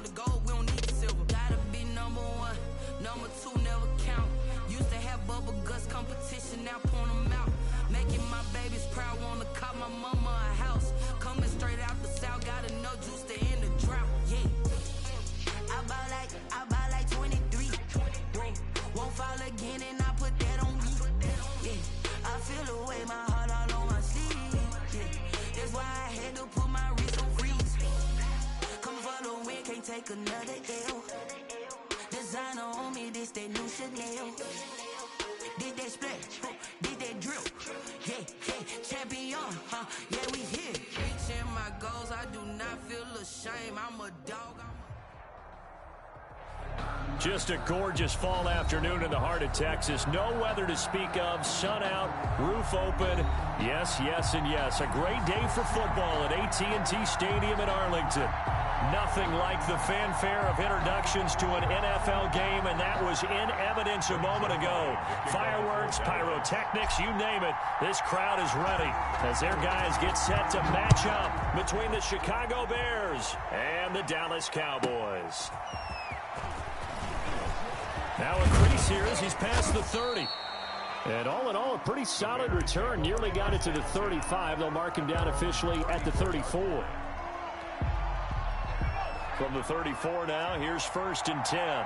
want the gold, we don't need the silver. Gotta be number one, number two never count. Used to have bubble guts competition, now point them out. Making my babies proud, wanna call my mama a house. Coming straight out the south, got enough juice to end the drought. Yeah, I buy like 23. Won't fall again, and I put that on me. Yeah, I feel the way, my heart all on my sleeve. Yeah, that's why I had to put my wrist on freeze. Come for the win, can't take another L. Designer on me, this that new Chanel. Did that splash, did that drip. Yeah, champion, yeah, we here. Reaching my goals, I do not feel ashamed. I'm a dog. Just a gorgeous fall afternoon in the heart of Texas. No weather to speak of. Sun out, roof open. Yes, yes, and yes. A great day for football at AT&T Stadium in Arlington. Nothing like the fanfare of introductions to an NFL game, and that was in evidence a moment ago. Fireworks, pyrotechnics, you name it. This crowd is ready as their guys get set to match up between the Chicago Bears and the Dallas Cowboys. Now a crease here as he's past the 30. And all in all, a pretty solid return. Nearly got it to the 35. They'll mark him down officially at the 34. From the 34 now, here's 1st and 10.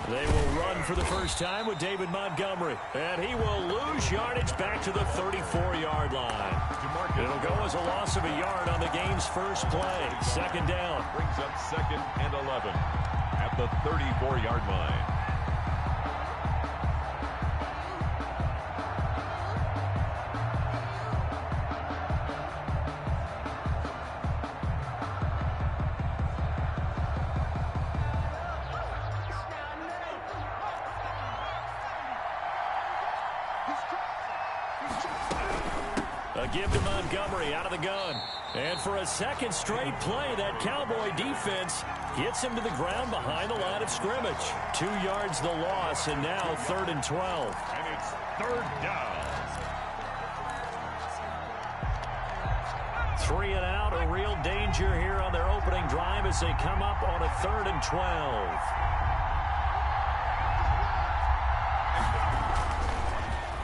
They will run for the first time with David Montgomery. And he will lose yardage back to the 34-yard line. It'll go as a loss of a yard on the game's first play. 2nd down. Brings up 2nd and 11 at the 34-yard line. A give to Montgomery out of the gun. And for a second straight play, that Cowboy defense gets him to the ground behind the line of scrimmage. 2 yards the loss, and now 3rd and 12. And it's 3rd down. 3 and out, a real danger here on their opening drive as they come up on a 3rd and 12.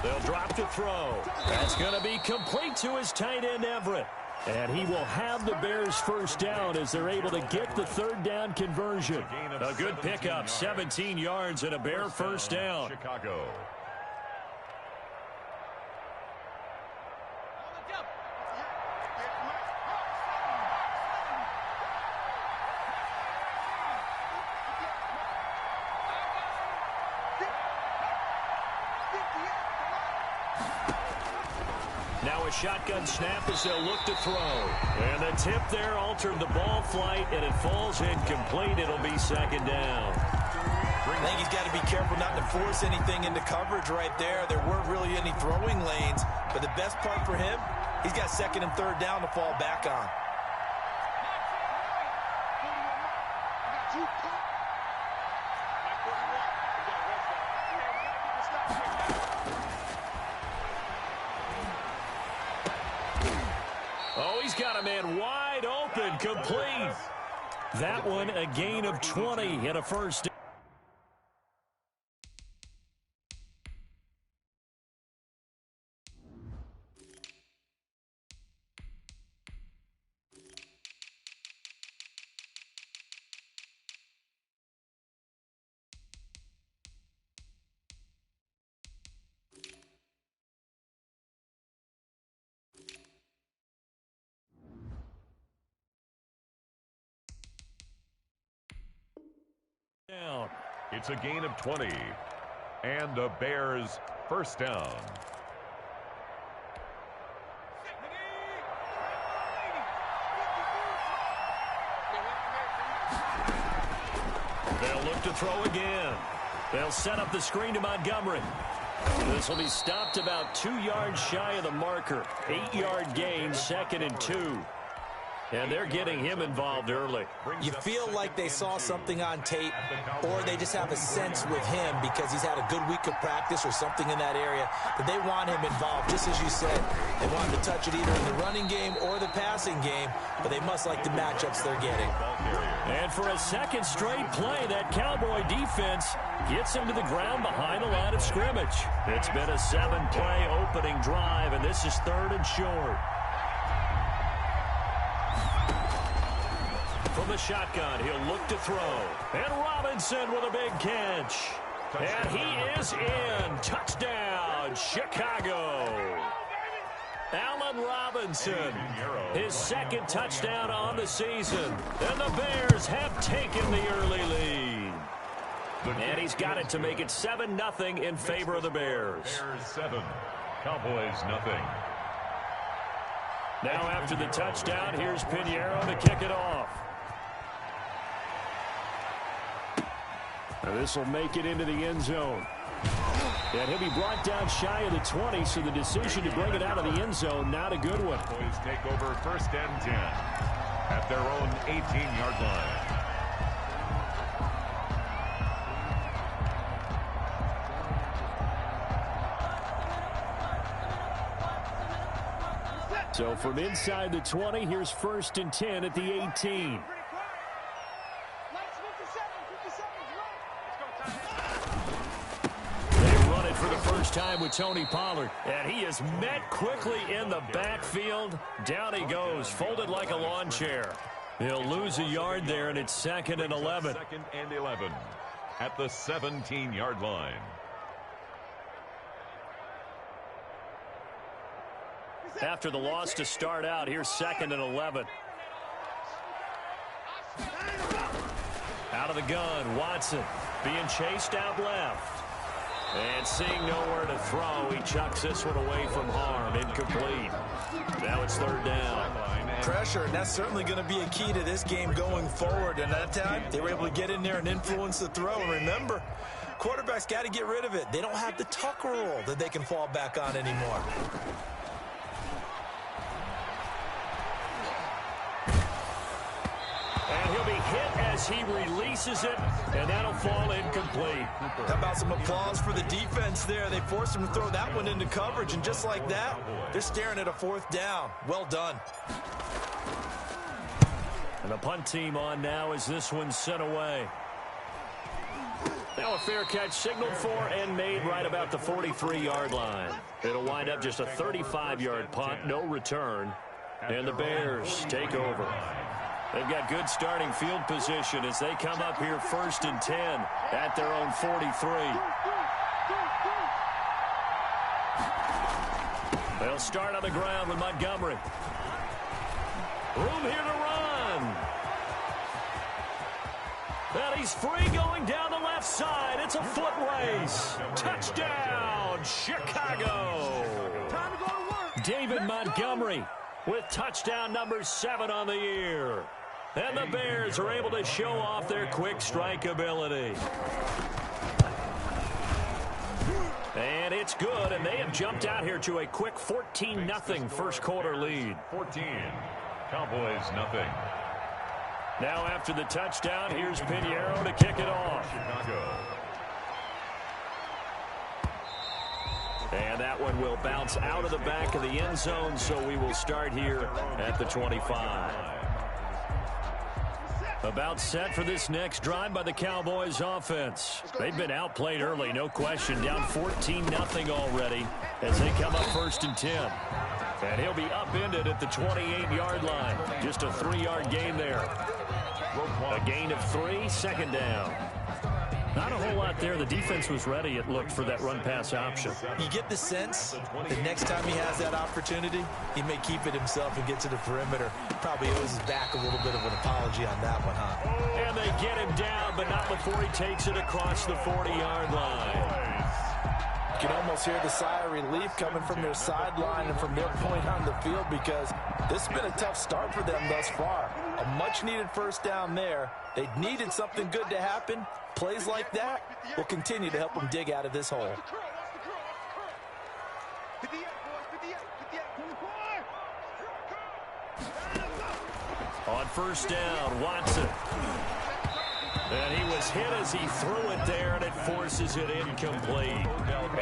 They'll drop to throw. That's going to be complete to his tight end, Everett. And he will have the Bears first down as they're able to get the 3rd down conversion. A good pickup, 17 yards and a Bear first down. Chicago. Now a shotgun snap as they'll look to throw. And the tip there altered the ball flight, and it falls incomplete. It'll be 2nd down. I think he's got to be careful not to force anything into coverage right there. There weren't really any throwing lanes, but the best part for him, he's got 2nd and 3rd down to fall back on. Oh, he's got a man wide open, complete. That one a gain of 20 and a first down. It's a gain of 20. And the Bears first down. They'll look to throw again. They'll set up the screen to Montgomery. This will be stopped about 2 yards shy of the marker. 8-yard gain, 2nd and 2. And they're getting him involved early. You feel like they saw something on tape, or they just have a sense with him because he's had a good week of practice or something in that area that they want him involved. Just as you said, they want him to touch it either in the running game or the passing game, but they must like the matchups they're getting. And for a second straight play, that Cowboy defense gets him to the ground behind the line of scrimmage. It's been a 7-play opening drive, and this is 3rd and short. From the shotgun, he'll look to throw. And Robinson with a big catch. And he is in. Touchdown, Chicago. Allen Robinson, his 2nd touchdown on the season. And the Bears have taken the early lead. And he's got it to make it 7-0 in favor of the Bears. Bears 7, Cowboys nothing. Now after the touchdown, here's Pinheiro to kick it off. This will make it into the end zone. And he'll be brought down shy of the 20, so the decision to bring it out of the end zone, not a good one. Boys take over 1st and 10 at their own 18-yard line. So from inside the 20, here's 1st and 10 at the 18. For the first time with Tony Pollard, and he is met quickly in the backfield. Down he goes, folded like a lawn chair. He'll lose a yard there, and it's 2nd and 11. 2nd and 11 at the 17-yard line. After the loss to start out, here's 2nd and 11. Out of the gun, Watson being chased out left. And seeing nowhere to throw, he chucks this one away from harm. Incomplete. Now it's 3rd down. Pressure, and that's certainly going to be a key to this game going forward. And that time, they were able to get in there and influence the throw. And remember, quarterbacks got to get rid of it. They don't have the tuck rule that they can fall back on anymore. And he'll be hit as he releases it, and that'll fall incomplete. How about some applause for the defense there? They forced him to throw that one into coverage, and just like that, they're staring at a 4th down. Well done. And the punt team on now as this one's sent away. Now a fair catch signaled for and made right about the 43-yard line. It'll wind up just a 35-yard punt, no return, and the Bears take over. They've got good starting field position as they come up here 1st and 10 at their own 43. They'll start on the ground with Montgomery. Room here to run. And he's free going down the left side. It's a foot race. Touchdown, Chicago. Time to go to work. David Montgomery with touchdown number 7 on the year. And the Bears are able to show off their quick strike ability. And it's good, and they have jumped out here to a quick 14-0 first quarter lead. 14, Cowboys nothing. Now after the touchdown, here's Pinheiro to kick it off. Chicago. And that one will bounce out of the back of the end zone, so we will start here at the 25. About set for this next drive by the Cowboys offense. They've been outplayed early, no question. Down 14-0 already as they come up 1st and 10. And he'll be upended at the 28-yard line. Just a 3-yard gain there. A gain of 3, 2nd down. Not a whole lot there. The defense was ready, it looked, for that run-pass option. You get the sense that next time he has that opportunity, he may keep it himself and get to the perimeter. Probably owes his back a little bit of an apology on that one, huh? And they get him down, but not before he takes it across the 40-yard line. You can almost hear the sigh of relief coming from their sideline and from their point on the field, because this has been a tough start for them thus far. A much-needed 1st down there. They needed something good to happen. Plays like that will continue to help them dig out of this hole. On first down, Watson. And he was hit as he threw it there, and it forces it incomplete.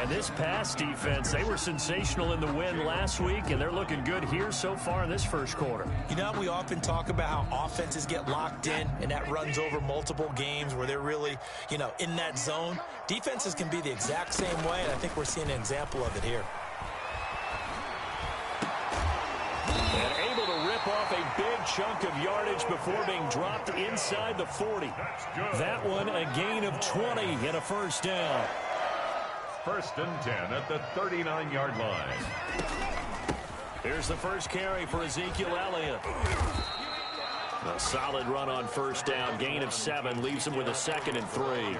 And this pass defense, they were sensational in the win last week, and they're looking good here so far in this first quarter. You know, we often talk about how offenses get locked in, and that runs over multiple games where they're really, you know, in that zone. Defenses can be the exact same way, and I think we're seeing an example of it here. And able to rip off a big chunk of yardage before being dropped inside the 40. That one a gain of 20 and a first down. 1st and 10 at the 39-yard line. Here's the first carry for Ezekiel Elliott. A solid run on first down, gain of 7, leaves him with a 2nd and 3.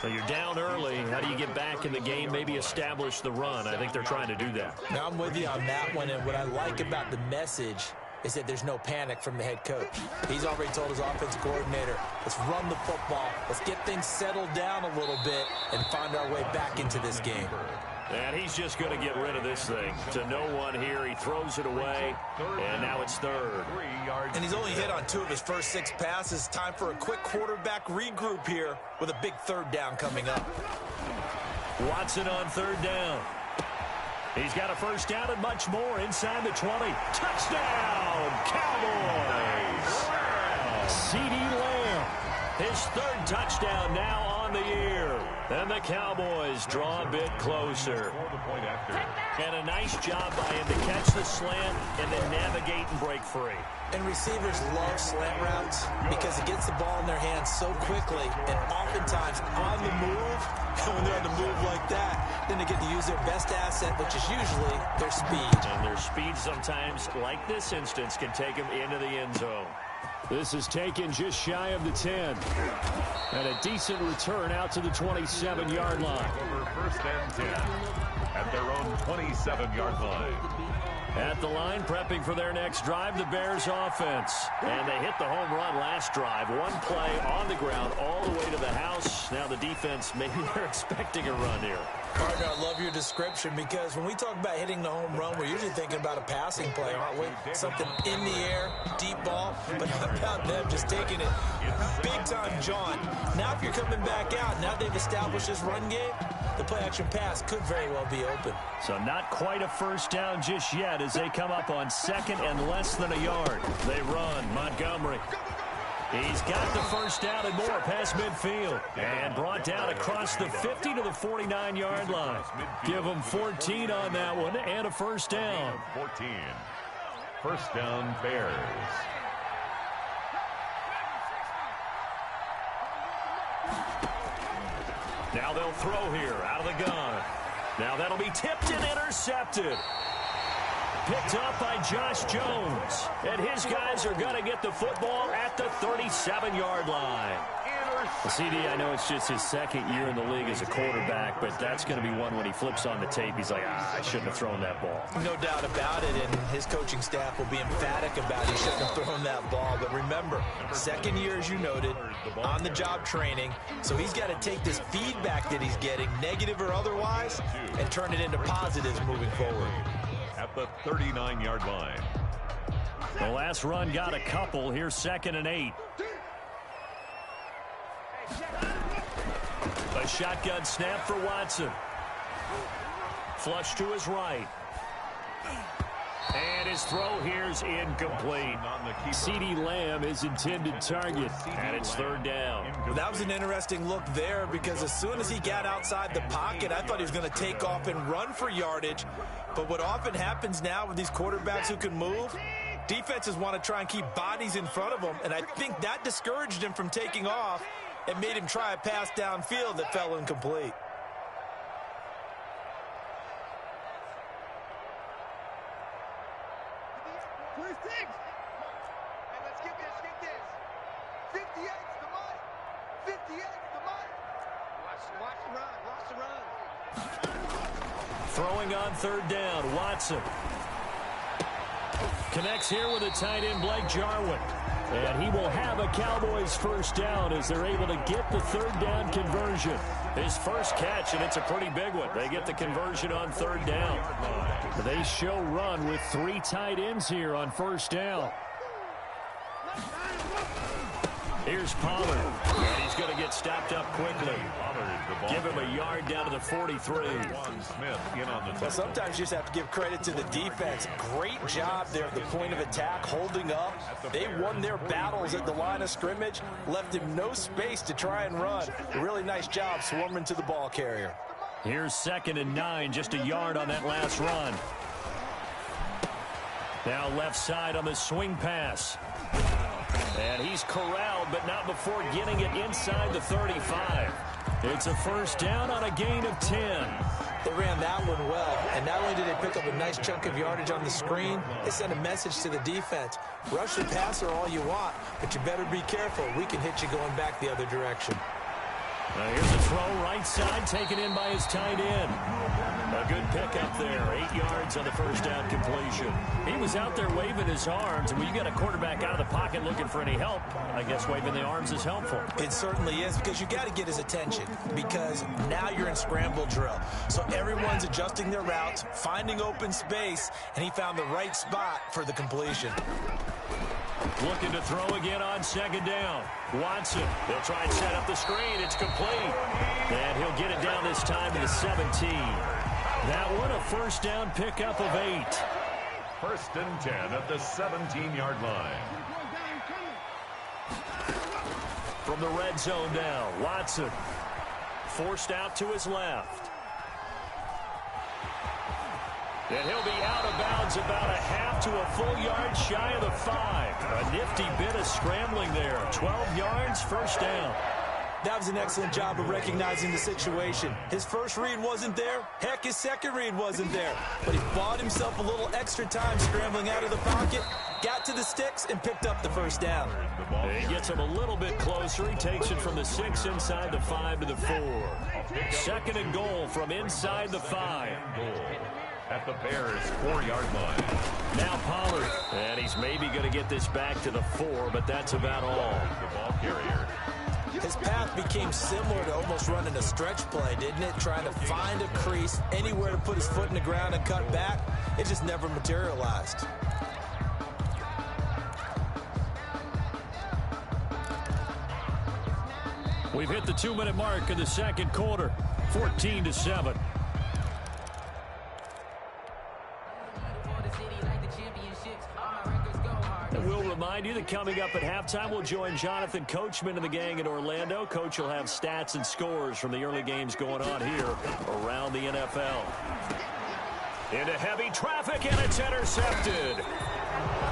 So you're down early. How do you get back in the game, maybe establish the run? I think they're trying to do that. Now, I'm with you on that one, and what I like about the message is that there's no panic from the head coach. He's already told his offensive coordinator, let's run the football, let's get things settled down a little bit and find our way back into this game. And he's just going to get rid of this thing. To no one here, he throws it away, and now it's 3rd. And he's only hit on 2 of his first 6 passes. Time for a quick quarterback regroup here with a big 3rd down coming up. Watson on 3rd down. He's got a first down and much more inside the 20. Touchdown, Cowboys! C.D. Lamb, his 3rd touchdown now on the year. And the Cowboys draw a bit closer. And a nice job by him to catch the slant and then navigate and break free. And receivers love slant routes because it gets the ball in their hands so quickly and oftentimes on the move. And when they're on the move like that, then they get to use their best asset, which is usually their speed. And their speed sometimes, like this instance, can take them into the end zone. This is taken just shy of the 10. And a decent return out to the 27-yard line. Over 1st and 10 at their own 27-yard line. At the line, prepping for their next drive, the Bears offense. And they hit the home run last drive. One play on the ground all the way to the house. Now the defense, maybe they're expecting a run here. Partner, I love your description because when we talk about hitting the home run, we're usually thinking about a passing play, aren't we? Something in the air, deep ball, but how about them just taking it big time, John? Now if you're coming back out, now they've established this run game, the play-action pass could very well be open. So not quite a first down just yet as they come up on 2nd and less than a yard. They run, Montgomery. He's got the first down and more past midfield. And brought down across the 50 to the 49-yard line. Give them 14 on that one and a first down. 14. First down, Bears. Now they'll throw here out of the gun. Now that'll be tipped and intercepted. Picked up by Josh Jones. And his guys are going to get the football at the 37-yard line. CD, I know it's just his 2nd year in the league as a quarterback, but that's going to be one when he flips on the tape. He's like, I shouldn't have thrown that ball. No doubt about it, and his coaching staff will be emphatic about he shouldn't have thrown that ball. But remember, 2nd year, as you noted, on-the-job training, so he's got to take this feedback that he's getting, negative or otherwise, and turn it into positives moving forward. At the 39-yard line. The last run got a couple. Here's 2nd and 8. A shotgun snap for Watson. Flush to his right. And his throw here's incomplete. C.D. Lamb is intended target, and it's 3rd down. Well, that was an interesting look there because as soon as he got outside the pocket, I thought he was going to take off and run for yardage. But what often happens now with these quarterbacks who can move, defenses want to try and keep bodies in front of them, and I think that discouraged him from taking off and made him try a pass downfield that fell incomplete. Throwing on 3rd down, Watson. Connects here with a tight end, Blake Jarwin. And he will have a Cowboys first down as they're able to get the 3rd down conversion. His first catch, and it's a pretty big one. They get the conversion on 3rd down. They show run with 3 tight ends here on first down. Here's Pollard, and he's going to get stopped up quickly. Give him a yard down to the 43. Well, sometimes you just have to give credit to the defense. Great job there at the point of attack, holding up. They won their battles at the line of scrimmage, left him no space to try and run. A really nice job swarming to the ball carrier. Here's 2nd and 9, just a yard on that last run. Now left side on the swing pass. And he's corralled, but not before getting it inside the 35. It's a first down on a gain of 10. They ran that one well, and not only did they pick up a nice chunk of yardage on the screen, they sent a message to the defense. Rush the passer all you want, but you better be careful. We can hit you going back the other direction. Here's a throw right side, taken in by his tight end. A good pickup there, 8 yards on the first down completion. He was out there waving his arms, and when you get a quarterback out of the pocket looking for any help, I guess waving the arms is helpful. It certainly is, because you got to get his attention, because now you're in scramble drill. So everyone's adjusting their routes, finding open space, and he found the right spot for the completion. Looking to throw again on 2nd down. Watson, they'll try and set up the screen. It's complete. And he'll get it down this time to the 17. That one a first down pickup of 8. 1st and 10 at the 17-yard line. From the red zone now, Watson forced out to his left. And he'll be out of bounds about a half to a full yard shy of the 5. A nifty bit of scrambling there. 12 yards, first down. That was an excellent job of recognizing the situation. His first read wasn't there. Heck, his second read wasn't there. But he bought himself a little extra time scrambling out of the pocket, got to the sticks, and picked up the first down. He gets him a little bit closer. He takes it from the 6 inside the 5 to the 4. 2nd and goal from inside the 5. At the Bears' 4-yard line. Now Pollard, and he's maybe going to get this back to the 4, but that's about all. The ball carrier. His path became similar to almost running a stretch play, didn't it? Trying to find a crease, anywhere to put his foot in the ground and cut back. It just never materialized. We've hit the 2-minute mark in the second quarter. 14-7. We'll remind you that coming up at halftime, we'll join Jonathan Coachman and the gang in Orlando. Coach will have stats and scores from the early games going on here around the NFL. Into heavy traffic, and it's intercepted.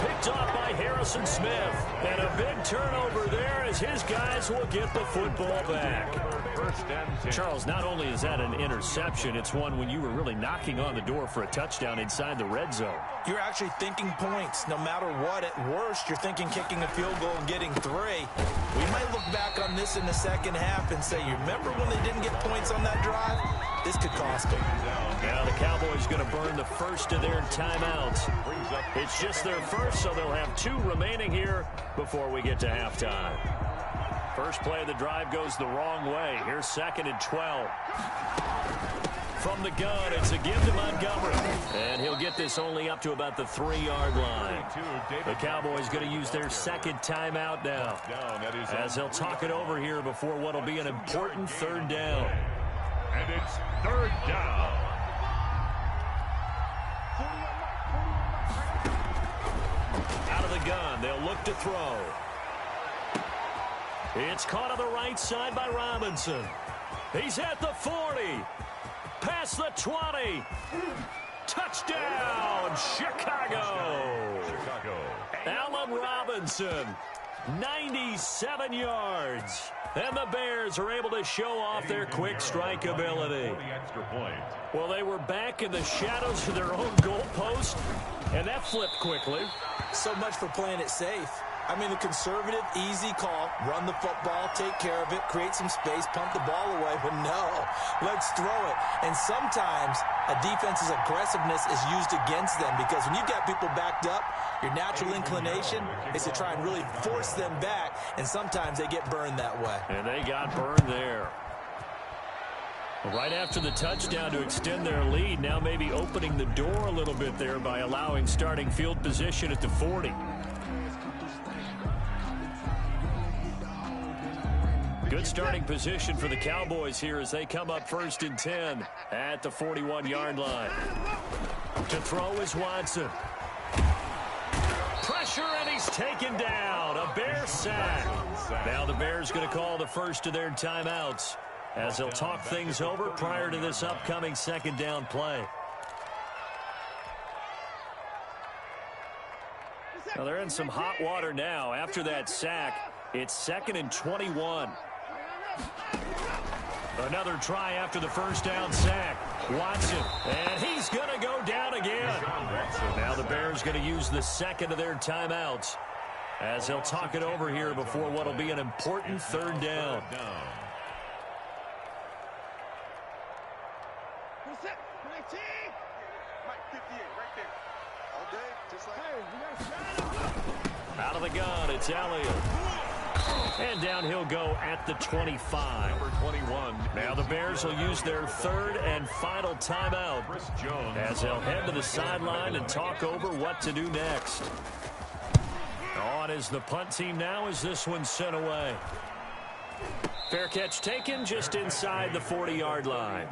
Picked off by Harrison Smith. And a big turnover there as his guys will get the football back. Charles, not only is that an interception, it's one when you were really knocking on the door for a touchdown inside the red zone. You're actually thinking points. No matter what, at worst, you're thinking kicking a field goal and getting 3. We might look back on this in the second half and say, you remember when they didn't get points on that drive? This could cost them. Now the Cowboys going to burn the first of their timeouts. It's just their first, so they'll have 2 remaining here before we get to halftime. First play of the drive goes the wrong way. Here's 2nd and 12. From the gun, it's a give to Montgomery. And he'll get this only up to about the 3-yard line. The Cowboys going to use their second timeout now, as they'll talk it over here before what will be an important 3rd down. And it's 3rd down. Out of the gun, they'll look to throw. It's caught on the right side by Robinson. He's at the 40. Past the 20. Touchdown, Chicago. Allen Robinson, 97 yards. And the Bears are able to show off their quick strike ability. Well, they were back in the shadows of their own goalpost, and that flipped quickly. So much for playing it safe. I mean, the conservative, easy call, run the football, take care of it, create some space, pump the ball away, but no, let's throw it. And sometimes a defense's aggressiveness is used against them, because when you've got people backed up, your natural inclination is to try and really force them back, and sometimes they get burned that way. And they got burned there. Right after the touchdown to extend their lead, now maybe opening the door a little bit there by allowing starting field position at the 40. Good starting position for the Cowboys here as they come up 1st and 10 at the 41-yard line. To throw is Watson. Pressure, and he's taken down. A Bear sack. Now the Bears going to call the first of their timeouts as they'll talk things over prior to this upcoming 2nd down play. Now they're in some hot water now. After that sack, it's 2nd and 21. Another try after the 1st down sack. Watson, and he's going to go down again. Now the Bears going to use the 2nd of their timeouts as they'll talk it over here before what will be an important 3rd down. Out of the gun, it's Elliott. And down he'll go at the 25. Number 21. Now the Bears will use their 3rd and final timeout as they'll head to the sideline and talk over what to do next. On is the punt team now as this one's sent away. Fair catch taken just inside the 40-yard line.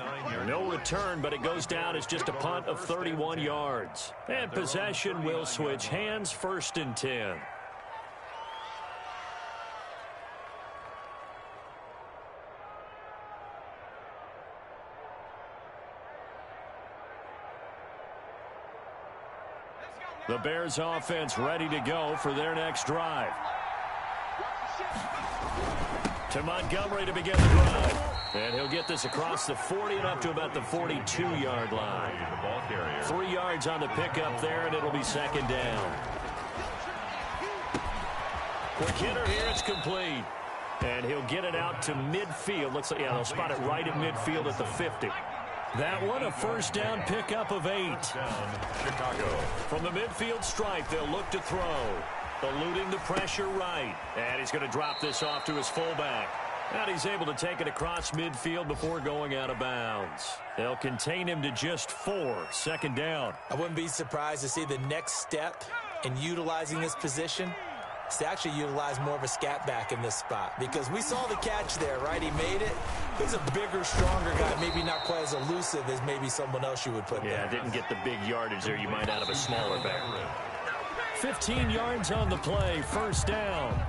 No return, but it goes down as just a punt of 31 yards. And possession will switch hands, 1st and 10. The Bears offense ready to go for their next drive. To Montgomery to begin the drive. And he'll get this across the 40 and up to about the 42-yard line. 3 yards on the pickup there, and it'll be 2nd down. Quick hitter here, it's complete. And he'll get it out to midfield. Looks like, yeah, they'll spot it right at midfield at the 50. That one, a 1st down pickup of 8. Chicago. From the midfield stripe, they'll look to throw. Eluding the pressure right. And he's going to drop this off to his fullback. And he's able to take it across midfield before going out of bounds. They'll contain him to just 4. 2nd down. I wouldn't be surprised to see the next step in utilizing this position is to actually utilize more of a scat back in this spot, because we saw the catch there, right? He made it. He's a bigger, stronger guy, maybe not quite as elusive as maybe someone else you would put there. Yeah, didn't get the big yardage there you might out of a smaller back. 15 yards on the play, 1st down.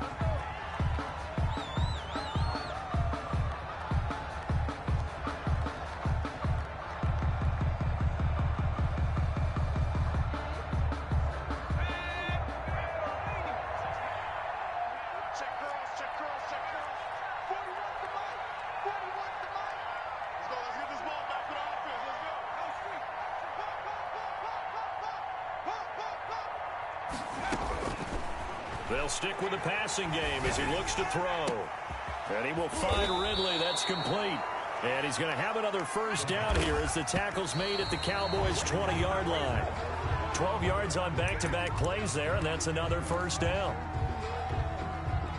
They'll stick with the passing game as he looks to throw. And he will find Ridley. That's complete. And he's going to have another 1st down here as the tackle's made at the Cowboys' 20-yard line. 12 yards on back-to-back plays there, and that's another 1st down.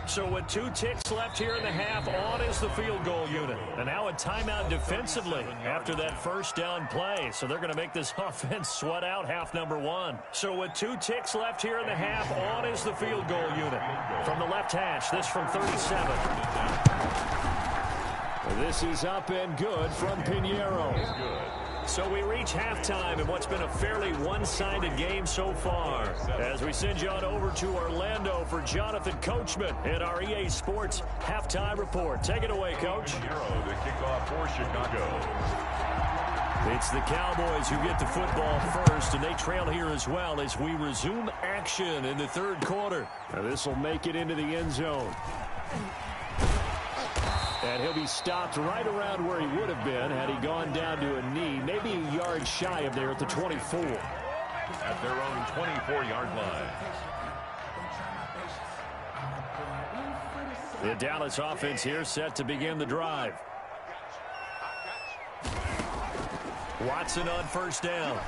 So with 2 ticks left here in the half, on is the field goal unit. And now a timeout defensively after that 1st down play. So they're going to make this offense sweat out half number 1. So with 2 ticks left here in the half, on is the field goal unit. From the left hash, this from 37. This is up and good from Pinheiro. So we reach halftime in what's been a fairly one-sided game so far. As we send you on over to Orlando for Jonathan Coachman in our EA Sports Halftime Report. Take it away, Coach. The kickoff for Chicago. It's the Cowboys who get the football first, and they trail here as well as we resume action in the 3rd quarter. Now this will make it into the end zone. And he'll be stopped right around where he would have been had he gone down to a knee, maybe a yard shy of there at the 24. At their own 24-yard line. The Dallas offense here set to begin the drive. Watson on 1st down.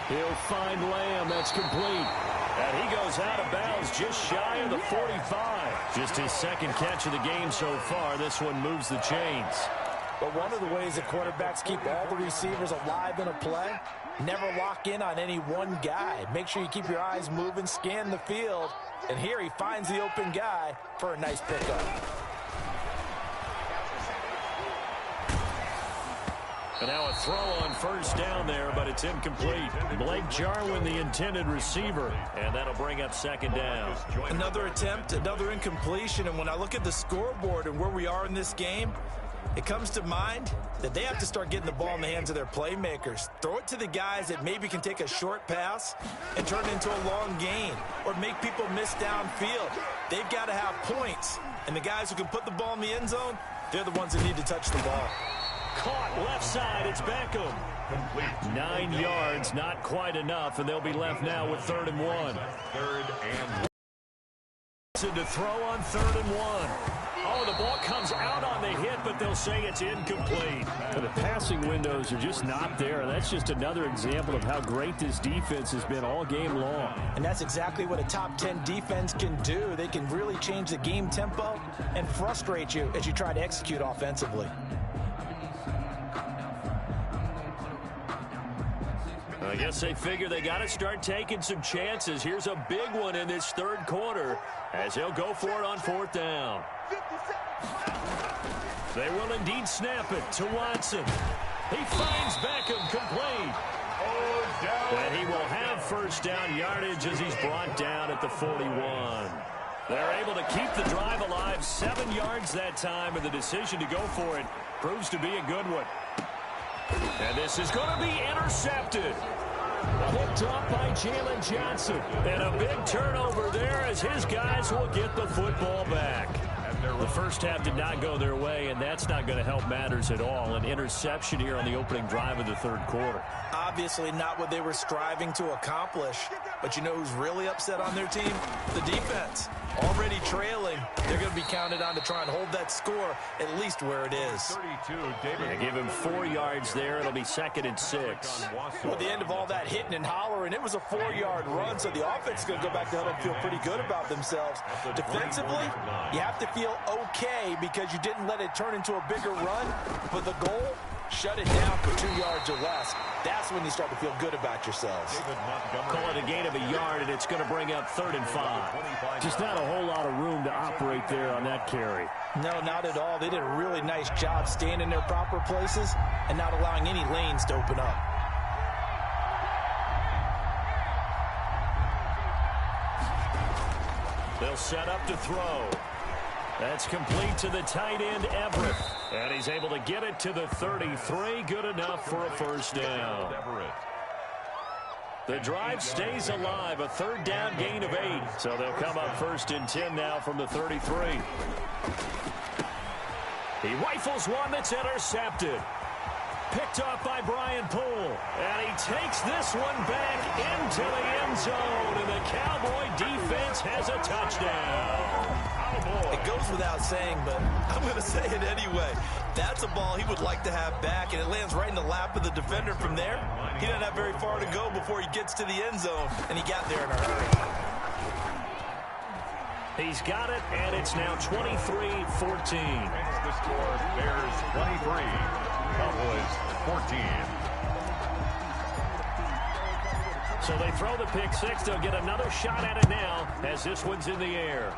He'll find Lamb. That's complete. And he goes out of bounds just shy of the 45. Just his 2nd catch of the game so far. This one moves the chains. But one of the ways that quarterbacks keep all the receivers alive in a play, never lock in on any one guy. Make sure you keep your eyes moving, scan the field. And here he finds the open guy for a nice pickup. And now a throw on first down there, but it's incomplete. Blake Jarwin, the intended receiver, and that'll bring up second down. Another attempt, another incompletion, and when I look at the scoreboard and where we are in this game, it comes to mind that they have to start getting the ball in the hands of their playmakers. Throw it to the guys that maybe can take a short pass and turn it into a long gain or make people miss downfield. They've got to have points, and the guys who can put the ball in the end zone, they're the ones that need to touch the ball. Caught left side, it's Beckham. 9 yards, not quite enough, and they'll be left now with 3rd and 1. To throw on 3rd and 1. Oh, the ball comes out on the hit, but they'll say it's incomplete. The passing windows are just not there. That's just another example of how great this defense has been all game long. And that's exactly what a top 10 defense can do. They can really change the game tempo and frustrate you as you try to execute offensively. I guess they figure they got to start taking some chances. Here's a big one in this 3rd quarter as they'll go for it on 4th down. They will indeed snap it to Watson. He finds Beckham complete. And he will have first down yardage as he's brought down at the 41. They're able to keep the drive alive, 7 yards that time, and the decision to go for it proves to be a good one. And this is going to be intercepted. Picked up by Jalen Johnson. And a big turnover there as his guys will get the football back. The first half did not go their way, and that's not going to help matters at all. An interception here on the opening drive of the 3rd quarter. Obviously not what they were striving to accomplish. But you know who's really upset on their team? The defense. Already trailing. They're going to be counted on to try and hold that score at least where it is. They give him 4 yards there. It'll be 2nd and 6. Well, at the end of all that hitting and hollering, it was a 4-yard run, so the offense is going to go back to huddle and feel pretty good about themselves. Defensively, you have to feel okay because you didn't let it turn into a bigger run, but the goal, shut it down for 2 yards or less. That's when you start to feel good about yourselves. Call it a gain of a yard, and it's going to bring up 3rd and 5. Just not a whole lot of room to operate there on that carry. No, not at all. They did a really nice job staying in their proper places and not allowing any lanes to open up. They'll set up to throw. That's complete to the tight end, Everett. And he's able to get it to the 33. Good enough for a first down. The drive stays alive. A 3rd down gain of 8. So they'll come up 1st and 10 now from the 33. He rifles one that's intercepted. Picked off by Brian Poole. And he takes this one back into the end zone. And the Cowboy defense has a touchdown. It goes without saying, but I'm going to say it anyway. That's a ball he would like to have back, and it lands right in the lap of the defender from there. He doesn't have very far to go before he gets to the end zone, and he got there in a hurry. He's got it, and it's now 23-14. The score, Bears 23, Cowboys 14. So they throw the pick 6. They'll get another shot at it now as this one's in the air.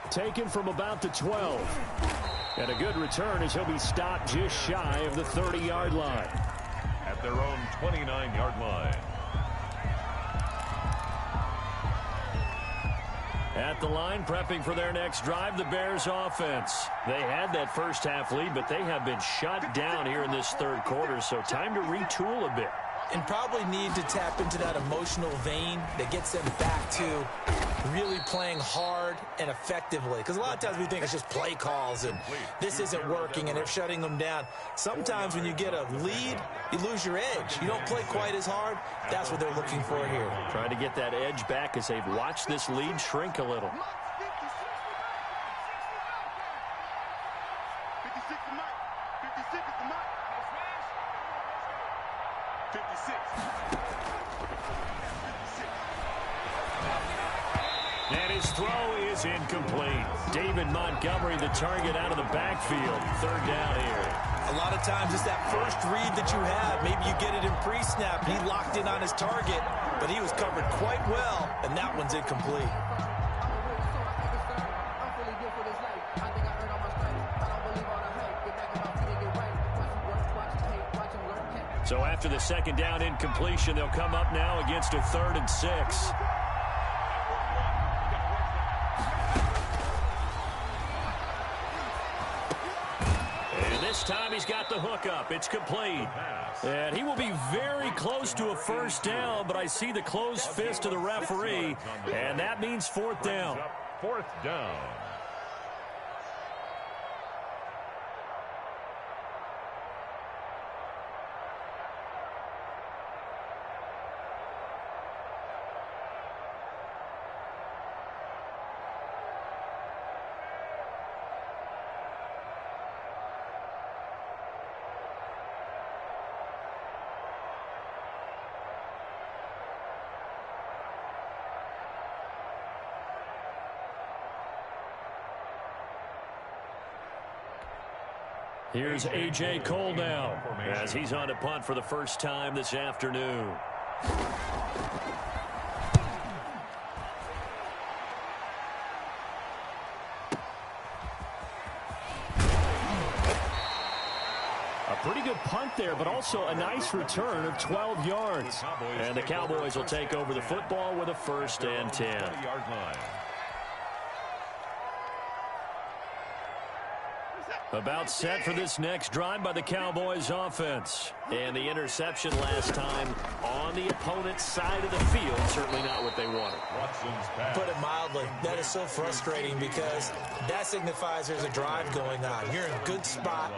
Taken from about the 12. And a good return as he'll be stopped just shy of the 30-yard line. At their own 29-yard line. At the line, prepping for their next drive, the Bears offense. They had that first half lead, but they have been shut down here in this 3rd quarter, so time to retool a bit. And probably need to tap into that emotional vein that gets them back to really playing hard and effectively. Because a lot of times we think it's just play calls and this isn't working and they're shutting them down. Sometimes when you get a lead, you lose your edge. You don't play quite as hard. That's what they're looking for here. Trying to get that edge back as they've watched this lead shrink a little. And his throw is incomplete. David Montgomery, the target out of the backfield. Third down here. A lot of times it's that first read that you have. Maybe you get it in pre-snap. He locked in on his target, but he was covered quite well, and that one's incomplete. So after the second down incompletion, they'll come up now against a 3rd and 6. This time he's got the hook up. It's complete. And he will be very close to a first down, but I see the closed fist of the referee, and that means 4th down. 4th down. Here's A.J. Cole now as he's on to punt for the first time this afternoon. A pretty good punt there, but also a nice return of 12 yards. And the Cowboys will take over the football with a 1st and 10. About set for this next drive by the Cowboys offense. And the interception last time on the opponent's side of the field. Certainly not what they wanted. Put it mildly, that is so frustrating because that signifies there's a drive going on. You're in a good spot.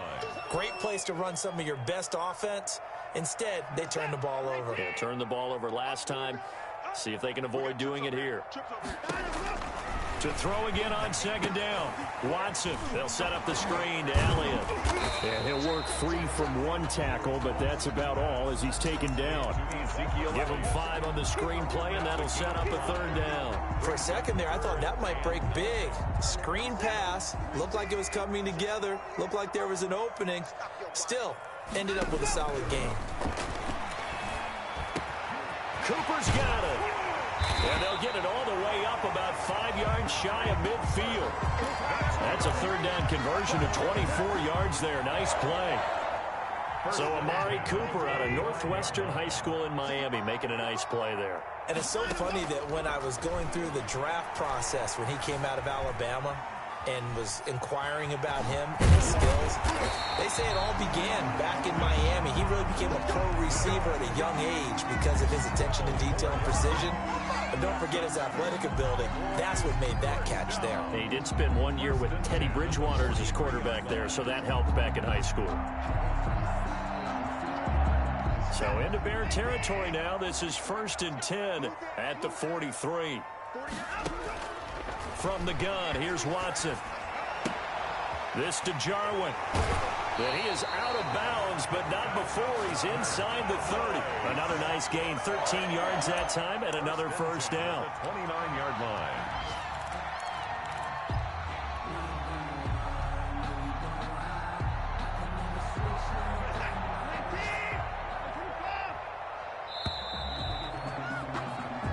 Great place to run some of your best offense. Instead, they turn the ball over. Yeah, turned the ball over last time. See if they can avoid doing it here. To throw again on 2nd down. Watson, they'll set up the screen to Elliott. And he'll work free from one tackle, but that's about all as he's taken down. Give him 5 on the screen play, and that'll set up a 3rd down. For a second there, I thought that might break big. Screen pass, looked like it was coming together, looked like there was an opening. Still, ended up with a solid game. Cooper's got it. And they'll get it all the way up about 5 yards shy of midfield. That's a 3rd down conversion of 24 yards there. Nice play. So Amari Cooper out of Northwestern High School in Miami making a nice play there. And it's so funny that when I was going through the draft process when he came out of Alabama and was inquiring about him and his skills, they say it all began back in Miami. He really became a pro receiver at a young age because of his attention to detail and precision. But don't forget his athletic ability. That's what made that catch there. He did spend 1 year with Teddy Bridgewater as his quarterback there, so that helped back in high school. So into Bear territory now. This is 1st and 10 at the 43. From the gun, here's Watson. This to Jarwin. But he is out of bounds, but not before he's inside the 30. Another nice gain, 13 yards that time, and another 1st down. 29-yard line.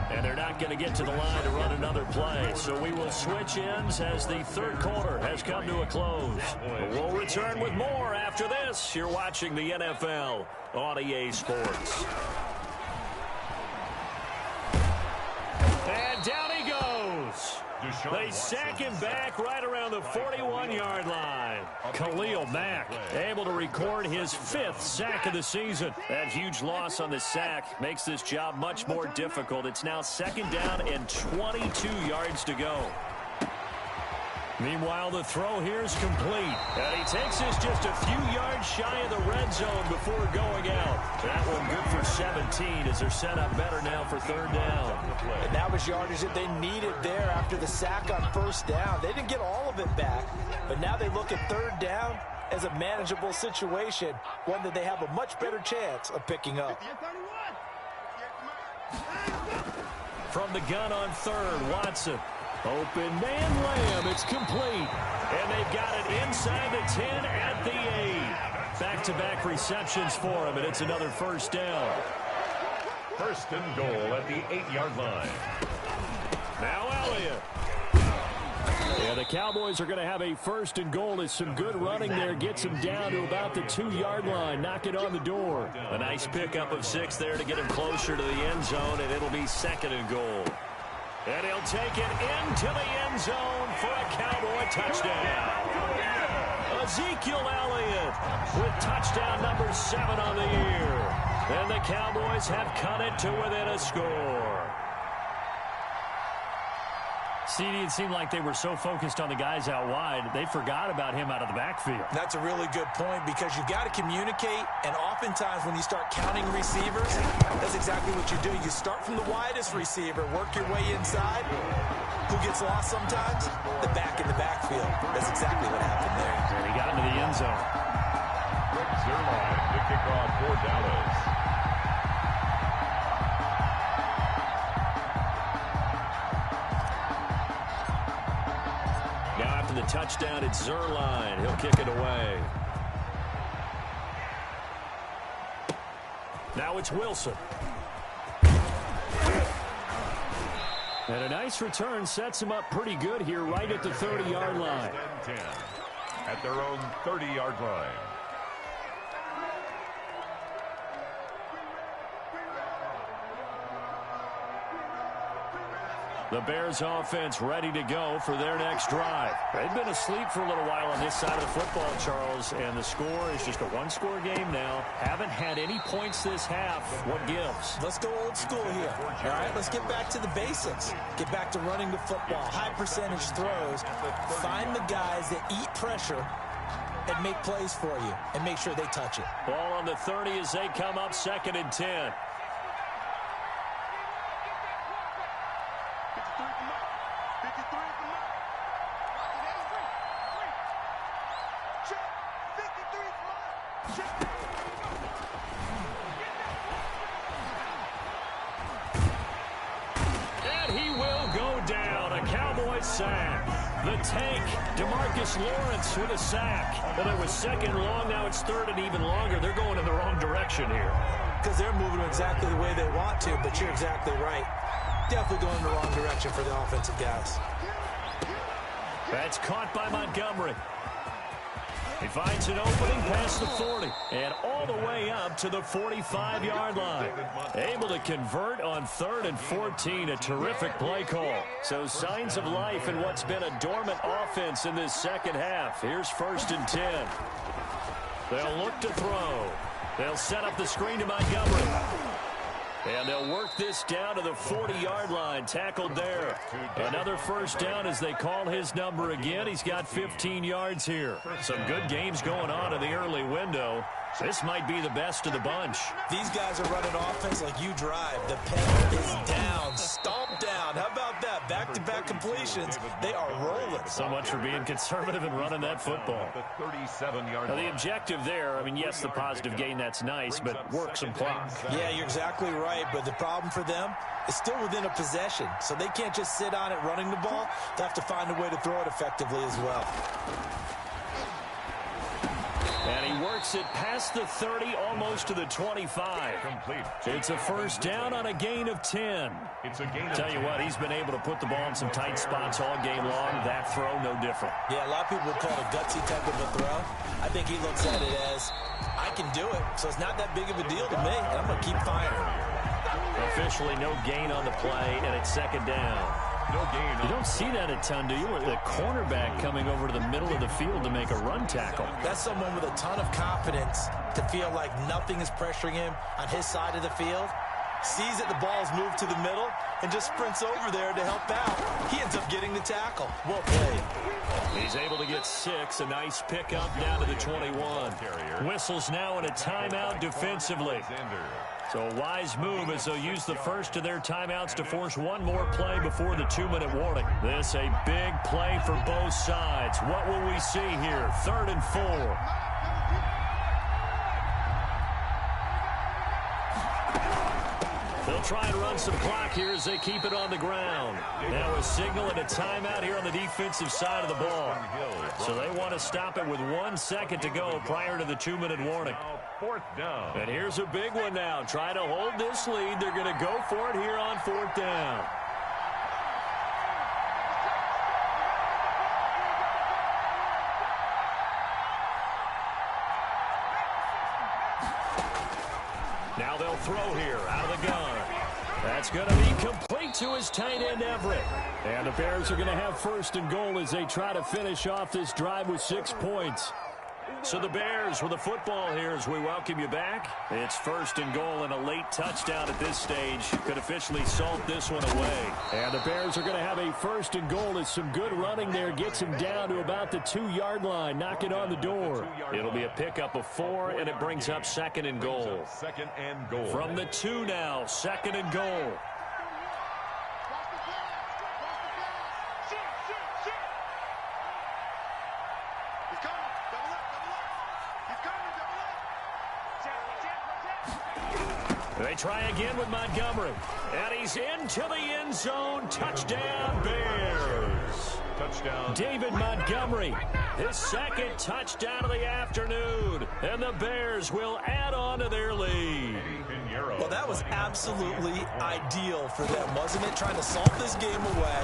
And they're not going to get to the line to run another play. So we will switch ends as the 3rd quarter has come to a close. We'll return with more after this. You're watching the NFL on EA Sports. And down he goes. They sack him back right around the 41-yard line. Khalil Mack able to record his 5th sack of the season. That huge loss on the sack makes this job much more difficult. It's now 2nd down and 22 yards to go. Meanwhile, the throw here is complete. And he takes this just a few yards shy of the red zone before going out. That one good for 17 as they're set up better now for 3rd down. And that was yardage that they needed there after the sack on 1st down. They didn't get all of it back, but now they look at 3rd down as a manageable situation, one that they have a much better chance of picking up. From the gun on 3rd, Watson. Open man layup. It's complete. And they've got it inside the 10 at the 8. Back-to-back receptions for him, and it's another first down. First and goal at the 8-yard line. Now Elliott. Yeah, the Cowboys are going to have a first and goal as some good running there gets him down to about the 2-yard line. Knock it on the door. A nice pickup of 6 there to get him closer to the end zone, and it'll be second and goal. And he'll take it into the end zone for a Cowboy touchdown. Ezekiel Elliott with touchdown number 7 on the year. And the Cowboys have cut it to within a score. CD, it seemed like they were so focused on the guys out wide, they forgot about him out of the backfield. That's a really good point because you've got to communicate, and oftentimes when you start counting receivers, that's exactly what you do. You start from the widest receiver, work your way inside. Who gets lost sometimes? The back in the backfield. That's exactly what happened there. And he got into the end zone. Zerline to kick off for Dallas. The touchdown at Zerline. He'll kick it away. Now it's Wilson. And a nice return sets him up pretty good here right at the 30-yard line. 10 at their own 30-yard line. The Bears offense ready to go for their next drive. They've been asleep for a little while on this side of the football, Charles, and the score is just a one-score game now. Haven't had any points this half. What gives? Let's go old school here. All right, let's get back to the basics. Get back to running the football, high percentage throws. Find the guys that eat pressure and make plays for you and make sure they touch it. Ball on the 30 as they come up 2nd and 10. Lawrence with a sack. Well, it was 2nd long. Now it's 3rd and even longer. They're going in the wrong direction here. Because they're moving exactly the way they want to, but you're exactly right. Definitely going in the wrong direction for the offensive guys. That's caught by Montgomery. He finds an opening past the 40 and all the way up to the 45-yard line. Able to convert on 3rd and 14. A terrific play call. So signs of life in what's been a dormant offense in this second half. Here's 1st and 10. They'll look to throw. They'll set up the screen to Montgomery. And they'll work this down to the 40-yard line. Tackled there. Another first down as they call his number again. He's got 15 yards here. Some good games going on in the early window. This might be the best of the bunch. These guys are running offense like you drive. The pedal is down, stomped down. How about that? Back-to-back completions. They are rolling. So much for being conservative and running that football. The 37-yard Now, the objective there, I mean, yes, the positive gain, that's nice, but work some clock. Yeah, you're exactly right, but the problem for them is still within a possession, so they can't just sit on it running the ball. They have to find a way to throw it effectively as well. And he works it past the 30, almost to the 25. Complete. It's a first down on a gain of 10. It's a gain of Tell you what, he's been able to put the ball in some tight spots all game long. That throw, no different. Yeah, a lot of people would call it a gutsy type of a throw. I think he looks at it as, I can do it, so it's not that big of a deal to me, and I'm going to keep firing. Officially no gain on the play, and it's 2nd down. No gain. You don't see that a ton, do you? With the cornerback coming over to the middle of the field to make a run tackle. That's someone with a ton of confidence to feel like nothing is pressuring him on his side of the field. Sees that the ball's moved to the middle and just sprints over there to help out. He ends up getting the tackle. Well played. He's able to get 6. A nice pickup down to the 21. Whistles now in a timeout defensively. So a wise move as they'll use the first of their timeouts to force one more play before the 2-minute warning. This a big play for both sides. What will we see here? 3rd and 4. They'll try and run some clock here as they keep it on the ground. Now a signal and a timeout here on the defensive side of the ball. So they want to stop it with 1 second to go prior to the 2-minute warning. Fourth down. And here's a big one now. Trying to hold this lead. They're going to go for it here on 4th down. Now they'll throw here out of the gun. That's going to be complete to his tight end, Everett. And the Bears are going to have 1st and goal as they try to finish off this drive with 6 points. So the Bears with the football here as we welcome you back. It's 1st and goal and a late touchdown at this stage could officially salt this one away. And the Bears are going to have a 1st and goal as some good running there gets him down to about the 2-yard line, knocking on the door. It'll be a pickup of 4, and it brings up 2nd and goal. Second and goal. From the 2 now, 2nd and goal. They try again with Montgomery. And he's into the end zone. Touchdown, Bears. Touchdown. David Montgomery, his 2nd touchdown of the afternoon. And the Bears will add on to their lead. Well, that was absolutely ideal for them, wasn't it? Trying to salt this game away.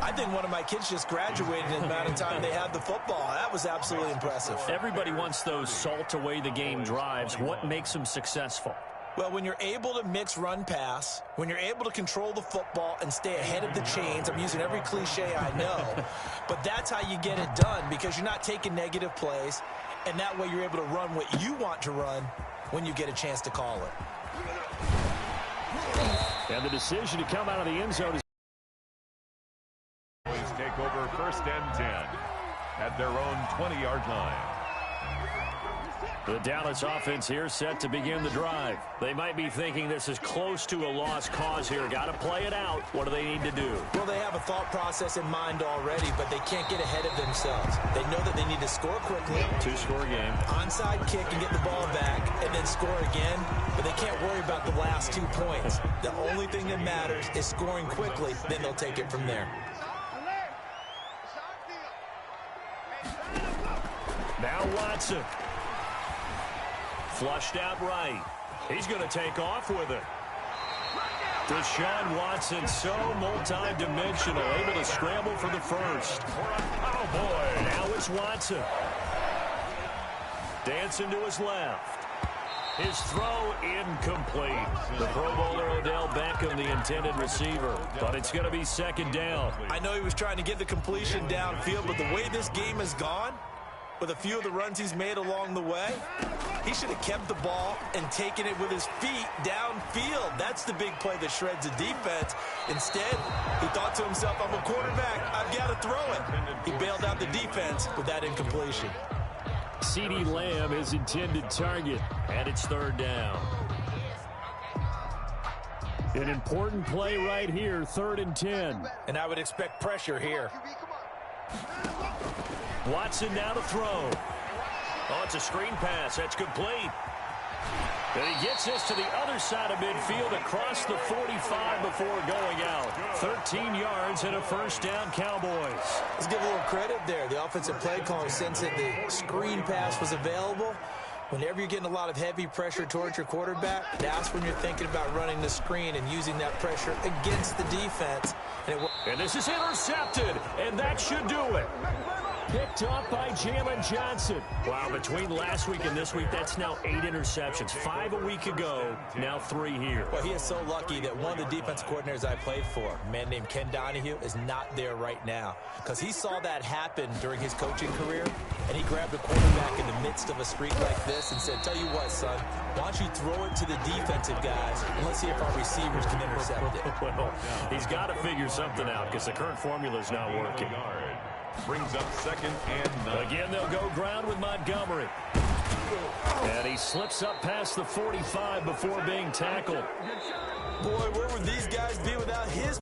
I think one of my kids just graduated in the amount of time they had the football. That was absolutely impressive. Everybody wants those salt away the game drives. What makes them successful? Well, when you're able to mix run-pass, when you're able to control the football and stay ahead of the chains, I'm using every cliche I know, but that's how you get it done because you're not taking negative plays, and that way you're able to run what you want to run when you get a chance to call it. And the decision to come out of the end zone is Always take over 1st and 10 at their own 20-yard line. the Dallas offense here set to begin the drive. They might be thinking this is close to a lost cause here. Got to play it out. What do they need to do? Well, they have a thought process in mind already, but they can't get ahead of themselves. They know that they need to score quickly. 2-score game. Onside kick and get the ball back and then score again, but they can't worry about the last 2 points. The only thing that matters is scoring quickly, then they'll take it from there. Now Watson. Flushed out right. He's going to take off with it. Deshaun Watson, so multi-dimensional, able to scramble for the first. Oh, boy. Now it's Watson. Dancing to his left. His throw incomplete. The Pro Bowler Odell Beckham, the intended receiver. But it's going to be 2nd down. I know he was trying to get the completion downfield, but the way this game has gone, with a few of the runs he's made along the way, he should have kept the ball and taken it with his feet downfield. That's the big play that shreds the defense. Instead, he thought to himself, I'm a quarterback, I've got to throw it. He bailed out the defense with that incompletion. CeeDee Lamb, his intended target, and it's 3rd down. An important play right here, 3rd and 10. And I would expect pressure here. Watson now to throw. Oh, it's a screen pass. That's complete. And he gets this to the other side of midfield across the 45 before going out. 13 yards and a 1st down, Cowboys. Let's give a little credit there. The offensive play caller sensed that the screen pass was available. Whenever you're getting a lot of heavy pressure towards your quarterback, that's when you're thinking about running the screen and using that pressure against the defense. And this is intercepted, and that should do it. Picked off by Jalen Johnson. Wow, between last week and this week, that's now 8 interceptions. 5 a week ago, now 3 here. Well, he is so lucky that one of the defense coordinators I played for, a man named Ken Donahue, is not there right now. Because he saw that happen during his coaching career, and he grabbed a quarterback in the midst of a streak like this and said, tell you what, son, why don't you throw it to the defensive guys, and let's see if our receivers can intercept it. Well, he's got to figure something out because the current formula is not working. Brings up 2nd and 9. Again, they'll go ground with Montgomery. And he slips up past the 45 before being tackled. Boy, where would these guys be without his